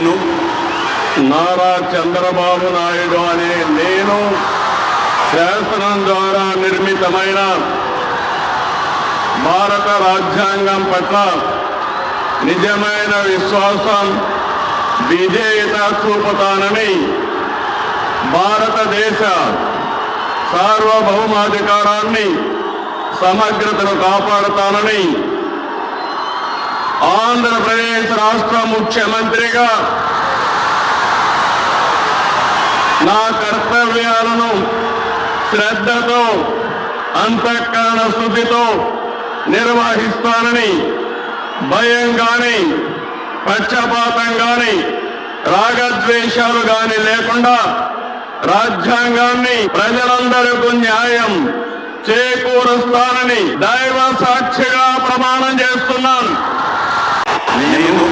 నేను నారా చంద్రబాబు నాయుడు అనే నేను శాసనం ద్వారా నిర్మితమైన భారత రాజ్యాంగం పట్ల నిజమైన విశ్వాసం విధేయత చూపుతానని, భారతదేశ సార్వభౌమాధికారాన్ని సమగ్రతను కాపాడుతానని, ఆంధ్రప్రదేశ్ రాష్ట్ర ముఖ్యమంత్రిగా నా కర్తవ్యాలను శ్రద్ధతో అంతఃకరణ శుద్ధితో నిర్వహిస్తానని, భయం గాని పక్షపాతం గాని రాగద్వేషాలు గాని లేకుండా రాజ్యాంగాన్ని ప్రజలందరికీ న్యాయం చేకూరుస్తానని దైవ సాక్షిగా ప్రమాణం చేస్తున్నాను. నేను